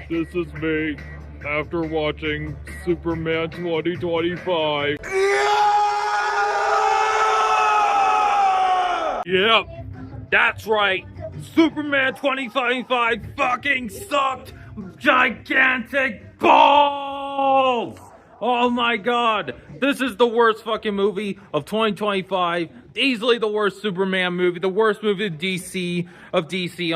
This is me after watching Superman 2025. Yep, that's right. Superman 2025 fucking sucked gigantic balls! Oh my god, this is the worst fucking movie of 2025. Easily the worst Superman movie, the worst movie of DC,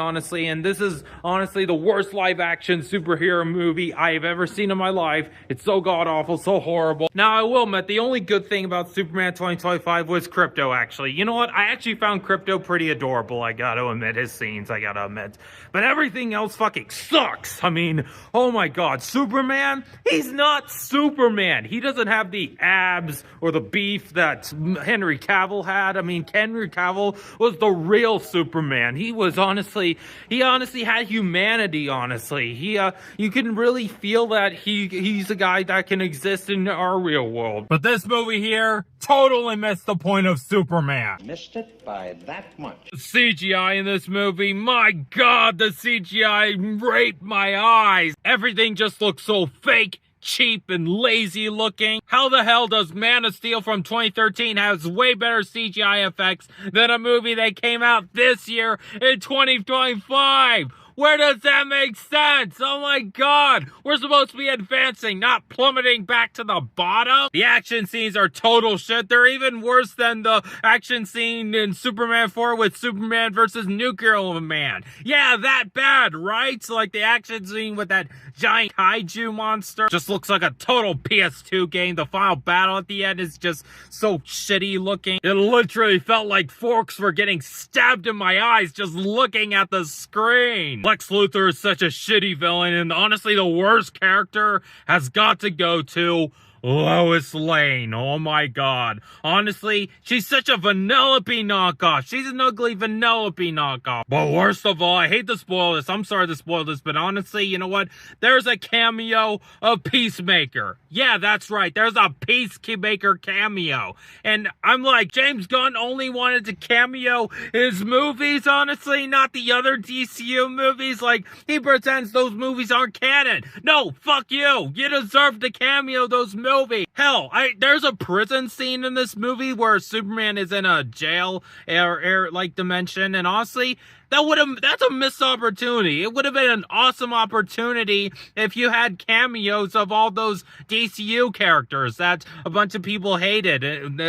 honestly. And this is honestly the worst live action superhero movie I have ever seen in my life. It's so god awful, so horrible. Now I will admit, the only good thing about Superman 2025 was Crypto, actually. You know what? I actually found Crypto pretty adorable, I gotta admit. His scenes, I gotta admit. But everything else fucking sucks. I mean, oh my god, Superman? He's not Superman. He doesn't have the abs or the beef that Henry Cavill had. I mean, Henry Cavill was the real Superman. He honestly had humanity, honestly. You can really feel that he's a guy that can exist in our real world. But this movie here totally missed the point of Superman. Missed it by that much. CGI in this movie, my god, the CGI raped my eyes. Everything just looks so fake, cheap, and lazy looking. How the hell does Man of Steel from 2013 has way better CGI effects than a movie that came out this year in 2025? Where does that make sense? Oh my god! We're supposed to be advancing, not plummeting back to the bottom? The action scenes are total shit. They're even worse than the action scene in Superman 4 with Superman versus Nuclear Man. Yeah, that bad, right? So like the action scene with that giant kaiju monster just looks like a total PS2 game. The final battle at the end is just so shitty looking. It literally felt like forks were getting stabbed in my eyes just looking at the screen. Lex Luthor is such a shitty villain, and honestly the worst character has got to go to Lois Lane. Oh my god. Honestly, she's such a Vanellope knockoff. She's an ugly Vanellope knockoff. But worst of all, I hate to spoil this. I'm sorry to spoil this, but honestly, you know what? There's a cameo of Peacemaker. Yeah, that's right. There's a Peacemaker cameo. And I'm like, James Gunn only wanted to cameo his movies, honestly, not the other DCU movies. Like, he pretends those movies aren't canon. No, fuck you. You deserve to cameo those movies. Hell, there's a prison scene in this movie where Superman is in a jail like dimension, and honestly, that's a missed opportunity. It would have been an awesome opportunity if you had cameos of all those DCU characters that a bunch of people hated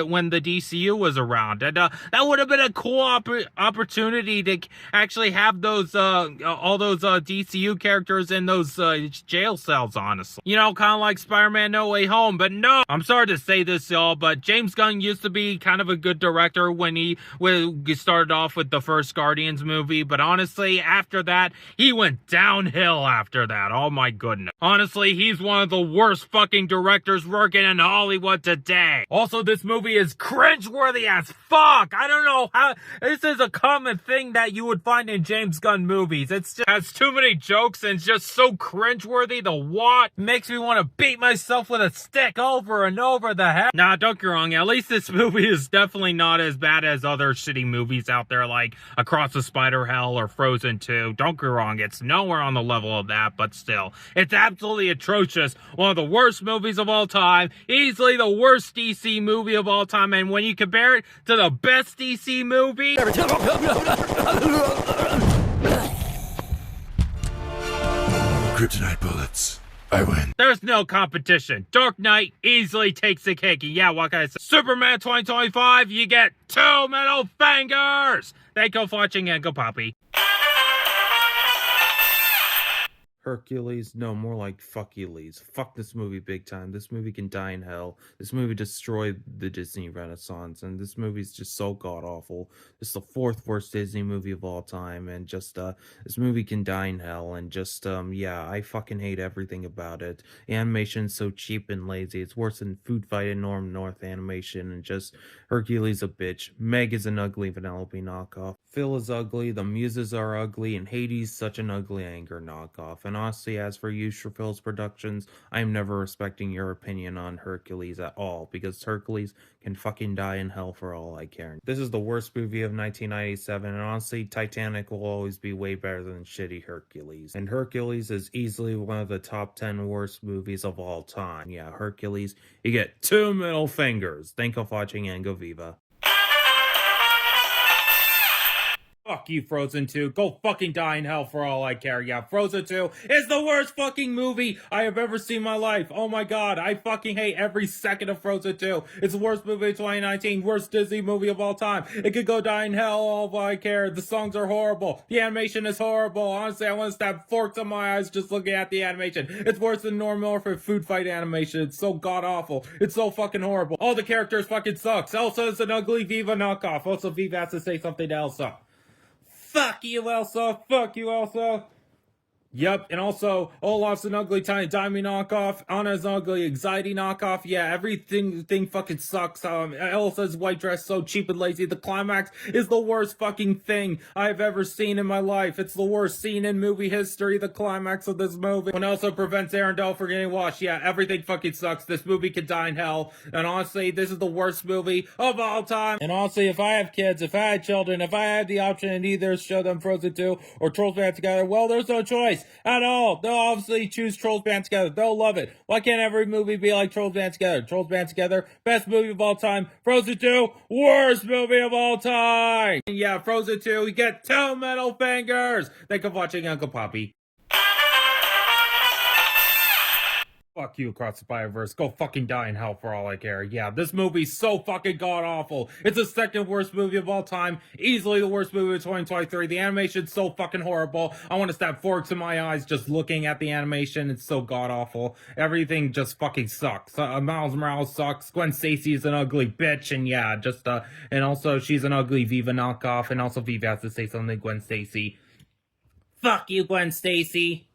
when the DCU was around. And that would have been a cool opportunity to actually have those all those DCU characters in those jail cells, honestly. You know, kind of like Spider-Man No Way Home. But no, I'm sorry to say this, y'all, but James Gunn used to be kind of a good director when he started off with the first Guardians movie. But honestly, after that, he went downhill after that. Oh my goodness. Honestly, he's one of the worst fucking directors working in Hollywood today. Also, this movie is cringeworthy as fuck. I don't know how. This is a common thing that you would find in James Gunn movies. It has too many jokes and it's just so cringeworthy. The what makes me want to beat myself with a stick over and over the head. Nah, don't get wrong. At least this movie is definitely not as bad as other shitty movies out there like Across the Spider Hell or Frozen 2. Don't get wrong, it's nowhere on the level of that, but still, it's absolutely atrocious. One of the worst movies of all time, easily the worst DC movie of all time, and when you compare it to the best DC movie, Kryptonite bullets. I win. There's no competition. Dark Knight easily takes the cake. And yeah, what can I say? Superman 2025, you get 2 middle fingers! Thank you for watching and go Poppy. Hercules? No, more like Fuckules. Fuck this movie big time. This movie can die in hell. This movie destroyed the Disney Renaissance, and this movie's just so god-awful. It's the 4th worst Disney movie of all time, and just, this movie can die in hell, and just, yeah, I fucking hate everything about it. Animation's so cheap and lazy. It's worse than Food Fight and North animation, and just, Hercules a bitch. Meg is an ugly Vanellope knockoff. Phil is ugly, the Muses are ugly, and Hades such an ugly anger knockoff. And honestly, as for you, Phil's productions, I am never respecting your opinion on Hercules at all, because Hercules can fucking die in hell for all I care. This is the worst movie of 1997, and honestly, Titanic will always be way better than shitty Hercules. And Hercules is easily one of the top 10 worst movies of all time. Yeah, Hercules, you get 2 middle fingers. Thank you for watching, and go Viva. Fuck you, Frozen 2. Go fucking die in hell for all I care. Yeah, Frozen 2 is the worst fucking movie I have ever seen in my life. Oh my god, I fucking hate every second of Frozen 2. It's the worst movie of 2019, worst Disney movie of all time. It could go die in hell, all I care. The songs are horrible. The animation is horrible. Honestly, I want to stab forks in my eyes just looking at the animation. It's worse than normal for food fight animation. It's so god-awful. It's so fucking horrible. All the characters fucking sucks. Elsa is an ugly Viva knockoff. Also, Viva has to say something to Elsa. Fuck you, Elsa! Fuck you, Elsa! Yep, and also, Olaf's an ugly tiny diamond knockoff, Anna's an ugly anxiety knockoff, yeah, everything fucking sucks, Elsa's white dress so cheap and lazy, the climax is the worst fucking thing I've ever seen in my life, it's the worst scene in movie history, the climax of this movie, when Elsa prevents Arendelle from getting washed, yeah, everything fucking sucks, this movie could die in hell, and honestly, this is the worst movie of all time, and honestly, if I have kids, if I had children, if I had the option to either show them Frozen 2 or Trollsbandtogether, well, there's no choice. At all. They'll obviously choose Trollsbandtogether. They'll love it. Why can't every movie be like Trollsbandtogether? Trollsbandtogether, best movie of all time. Frozen 2, worst movie of all time. Yeah, Frozen 2, you get 2 middle fingers. Thank you for watching, Uncle Poppy. Fuck you, across the Spiderverse. Go fucking die in hell for all I care. Yeah, this movie's so fucking god-awful. It's the second worst movie of all time. Easily the worst movie of 2023. The animation's so fucking horrible. I want to stab forks in my eyes just looking at the animation. It's so god-awful. Everything just fucking sucks. Miles Morales sucks. Gwen Stacy is an ugly bitch. And yeah, and also she's an ugly Viva knockoff. And also Viva has to say something to Gwen Stacy. Fuck you, Gwen Stacy.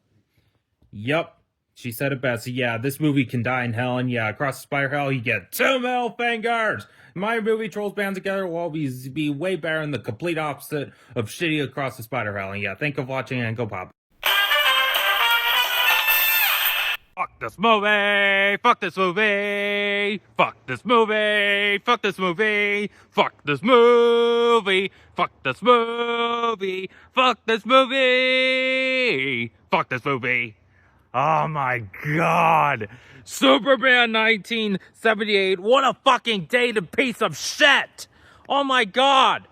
Yup. She said it best. So yeah, this movie can die in hell, and yeah, across the spider hell, you get 2 middle fingers! My movie, Trollsbandtogether, will always be way better than the complete opposite of shitty across the spider hell, and yeah, thank you for watching, and go pop. Fuck this movie! Fuck this movie! Fuck this movie! Fuck this movie! Fuck this movie! Fuck this movie! Fuck this movie! Fuck this movie! Oh my god! Superman 1978, what a fucking dated piece of shit! Oh my god!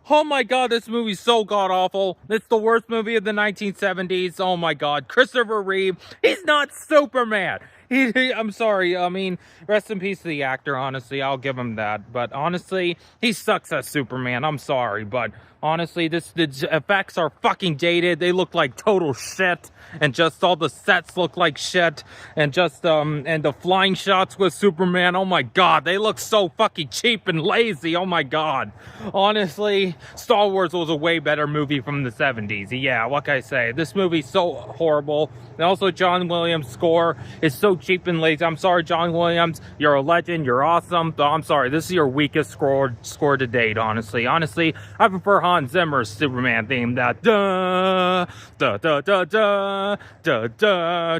Oh my god, this movie's so god-awful. It's the worst movie of the 1970s. Oh my god. Christopher Reeve, he's not Superman! I'm sorry, I mean, rest in peace to the actor, honestly, I'll give him that. But honestly, he sucks as Superman, I'm sorry, but honestly, the effects are fucking dated, they look like total shit, and just all the sets look like shit, and just, and the flying shots with Superman, oh my god, they look so fucking cheap and lazy, oh my god. Honestly, Star Wars was a way better movie from the 70s, yeah, what can I say, this movie's so horrible, and also John Williams' score is so cheap and lazy. I'm sorry, John Williams, you're a legend, you're awesome, but I'm sorry, this is your weakest score to date, honestly. Honestly, I prefer Hans Zimmer's Superman theme, that da da da da da da da.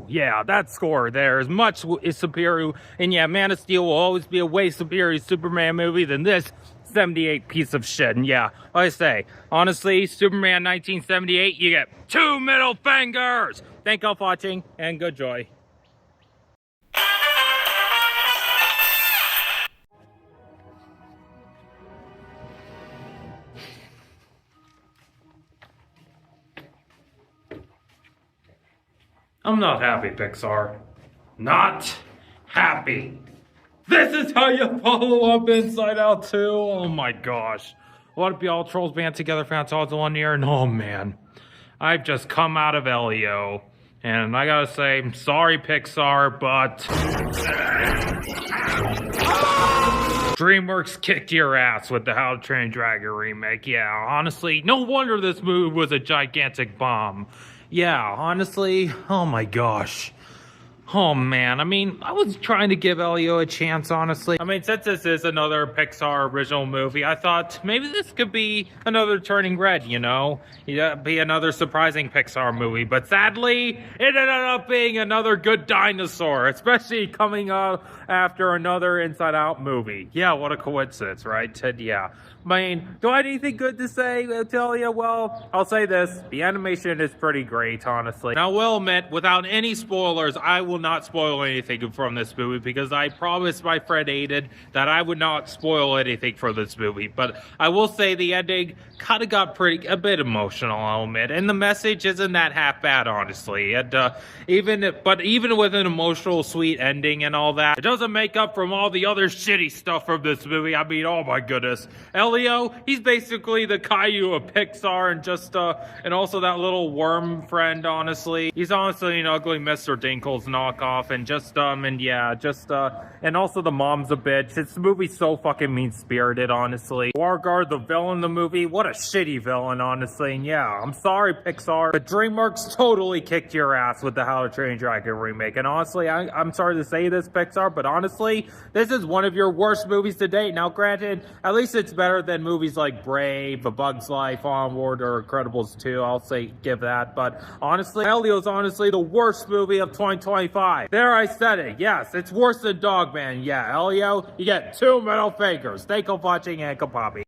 Yeah, that score there is much superior, and yeah, Man of Steel will always be a way superior Superman movie than this 78 piece of shit. And yeah, like I say, honestly, Superman 1978, you get 2 middle fingers. Thank you all for watching, and good joy. I'm not happy, Pixar. Not happy. This is how you follow up Inside Out 2? Oh my gosh. What up, y'all? Trollsbandtogetherfan2001 here, and oh man. I've just come out of LEO, and I gotta say, I'm sorry, Pixar, but DreamWorks kicked your ass with the How to Train Your Dragon remake. Yeah, honestly, no wonder this movie was a gigantic bomb. Yeah, honestly, oh my gosh. Oh man, I mean, I was trying to give Elio a chance, honestly. I mean, since this is another Pixar original movie, I thought maybe this could be another Turning Red, you know? Yeah, be another surprising Pixar movie. But sadly, it ended up being another good dinosaur, especially coming up after another Inside Out movie. Yeah, what a coincidence, right? Yeah. I mean, do I have anything good to say, tell you? Well, I'll say this. The animation is pretty great, honestly. Now, I will admit, without any spoilers, I will not spoil anything from this movie because I promised my friend Aiden that I would not spoil anything for this movie. But I will say the ending kind of got a bit emotional, I'll admit. And the message isn't that half bad, honestly. And even with an emotional, sweet ending and all that, it doesn't make up from all the other shitty stuff from this movie. I mean, oh my goodness. Elio, he's basically the Caillou of Pixar, and just and also that little worm friend, honestly. He's honestly an ugly Mr. Dinkles knockoff, and and also the mom's a bitch. This movie's so fucking mean-spirited, honestly. Warguard, the villain in the movie, what a shitty villain, honestly. And yeah, I'm sorry, Pixar, but DreamWorks totally kicked your ass with the How to Train Your Dragon remake. And honestly, I'm sorry to say this, Pixar, but honestly, this is one of your worst movies to date. Now, granted, at least it's better than movies like Brave, A Bug's Life, Onward, or Incredibles 2. I'll say give that. But honestly, Elio's honestly the worst movie of 2025. There, I said it. Yes, it's worse than Dogman. Yeah, Elio, you get 2 middle fingers. Thank you for watching, and Kapapi.